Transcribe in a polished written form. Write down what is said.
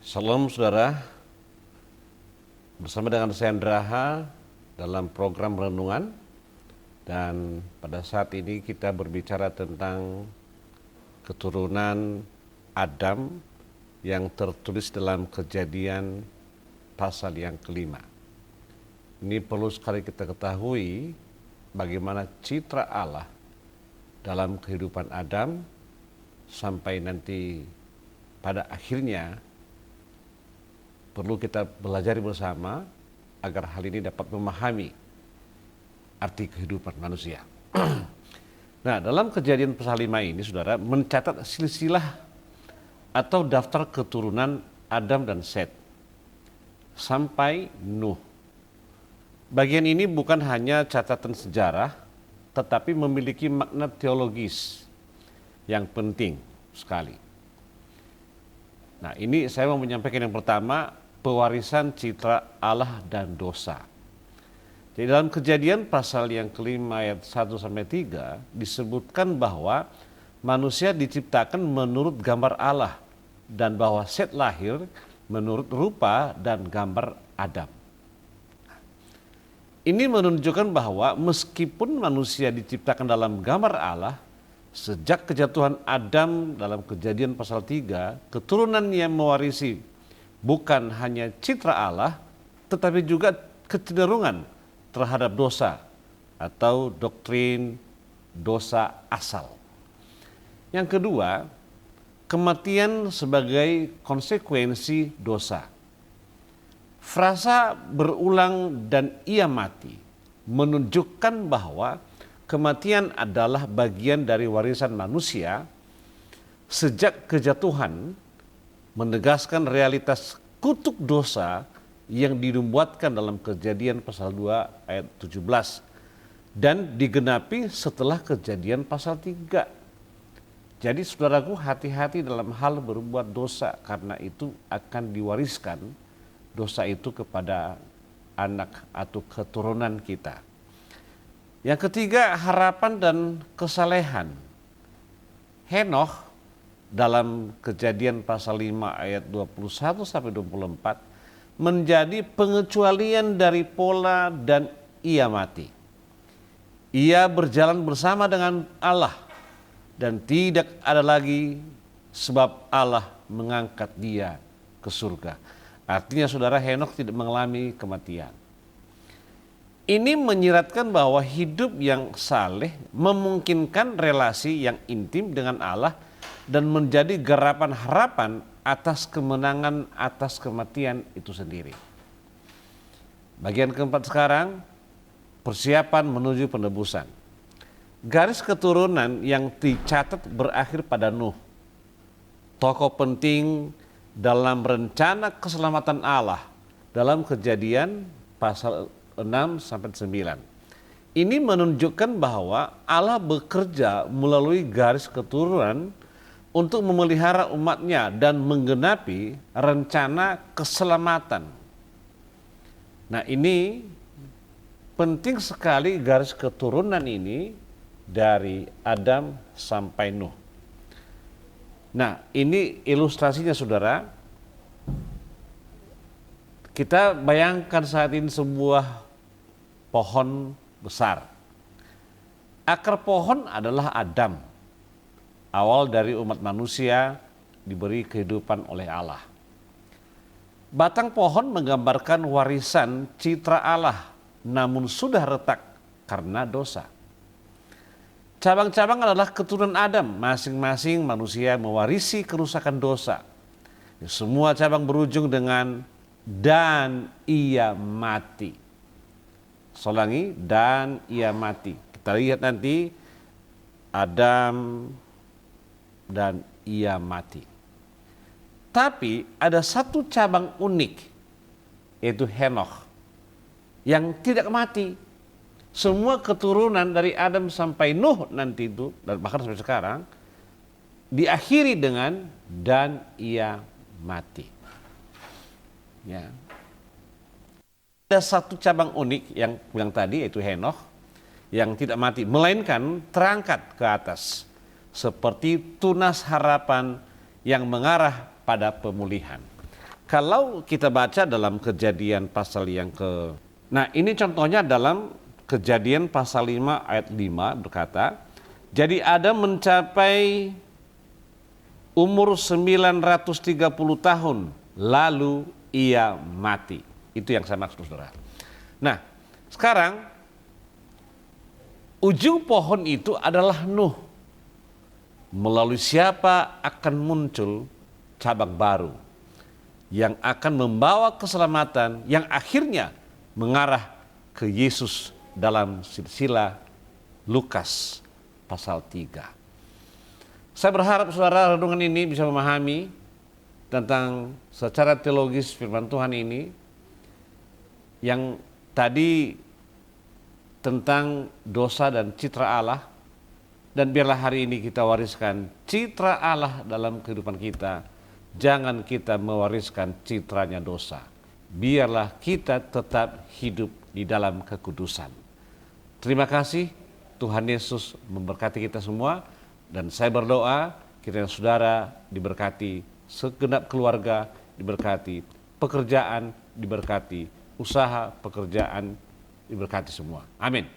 Salam saudara, bersama dengan saya Andraha dalam program renungan, dan pada saat ini kita berbicara tentang keturunan Adam yang tertulis dalam Kejadian pasal yang kelima. Ini perlu sekali kita ketahui bagaimana citra Allah dalam kehidupan Adam sampai nanti pada akhirnya perlu kita belajar bersama agar hal ini dapat memahami arti kehidupan manusia. Nah, dalam Kejadian pasal 5 ini, saudara, mencatat silsilah atau daftar keturunan Adam dan Set sampai Nuh. Bagian ini bukan hanya catatan sejarah, tetapi memiliki makna teologis yang penting sekali. Nah, ini saya mau menyampaikan yang pertama, pewarisan citra Allah dan dosa. Jadi dalam Kejadian pasal yang kelima ayat 1-3 disebutkan bahwa manusia diciptakan menurut gambar Allah dan bahwa Set lahir menurut rupa dan gambar Adam. Ini menunjukkan bahwa meskipun manusia diciptakan dalam gambar Allah, sejak kejatuhan Adam dalam Kejadian pasal 3, keturunan yang mewarisi bukan hanya citra Allah, tetapi juga kecenderungan terhadap dosa atau doktrin dosa asal. Yang kedua, kematian sebagai konsekuensi dosa. Frasa berulang dan ia mati menunjukkan bahwa kematian adalah bagian dari warisan manusia sejak kejatuhan, menegaskan realitas kutuk dosa yang dinubuatkan dalam Kejadian pasal 2 ayat 17 dan digenapi setelah Kejadian pasal 3. Jadi saudaraku, hati-hati dalam hal berbuat dosa, karena itu akan diwariskan dosa itu kepada anak atau keturunan kita. Yang ketiga, harapan dan kesalehan. Henokh dalam Kejadian pasal 5 ayat 21-24 menjadi pengecualian dari pola dan ia mati. Ia berjalan bersama dengan Allah dan tidak ada lagi sebab Allah mengangkat dia ke surga. Artinya saudara, Henokh tidak mengalami kematian. Ini menyiratkan bahwa hidup yang saleh memungkinkan relasi yang intim dengan Allah dan menjadi garapan harapan atas kemenangan atas kematian itu sendiri. Bagian keempat sekarang, persiapan menuju penebusan. Garis keturunan yang dicatat berakhir pada Nuh, tokoh penting dalam rencana keselamatan Allah dalam Kejadian pasal 6-9. Ini menunjukkan bahwa Allah bekerja melalui garis keturunan untuk memelihara umatnya dan menggenapi rencana keselamatan. Nah, ini penting sekali, garis keturunan ini dari Adam sampai Nuh. Nah, ini ilustrasinya saudara. Kita bayangkan saat ini sebuah pohon besar. Akar pohon adalah Adam, awal dari umat manusia diberi kehidupan oleh Allah. Batang pohon menggambarkan warisan citra Allah, namun sudah retak karena dosa. Cabang-cabang adalah keturunan Adam, masing-masing manusia mewarisi kerusakan dosa. Semua cabang berujung dengan dan ia mati. Solangi, dan ia mati. Kita lihat nanti Adam dan ia mati. Tapi ada satu cabang unik, yaitu Henokh, yang tidak mati. Semua keturunan dari Adam sampai Nuh nanti itu, dan bahkan sampai sekarang, diakhiri dengan dan ia mati. Ya. Ada satu cabang unik yang bilang tadi, yaitu Henokh, yang tidak mati, melainkan terangkat ke atas seperti tunas harapan yang mengarah pada pemulihan. Kalau kita baca dalam Kejadian pasal yang Nah, ini contohnya dalam Kejadian pasal 5 ayat 5 berkata, jadi Adam mencapai umur 930 tahun, lalu ia mati. Itu yang saya maksud, saudara. Nah, sekarang ujung pohon itu adalah Nuh. Melalui siapa akan muncul cabang baru yang akan membawa keselamatan yang akhirnya mengarah ke Yesus dalam silsilah Lukas pasal 3. Saya berharap saudara renungan ini bisa memahami tentang secara teologis firman Tuhan ini yang tadi tentang dosa dan citra Allah, dan biarlah hari ini kita wariskan citra Allah dalam kehidupan kita. Jangan kita mewariskan citranya dosa. Biarlah kita tetap hidup di dalam kekudusan. Terima kasih, Tuhan Yesus memberkati kita semua, dan saya berdoa kiranya saudara diberkati, segenap keluarga diberkati, pekerjaan diberkati, usaha pekerjaan diberkati semua. Amin.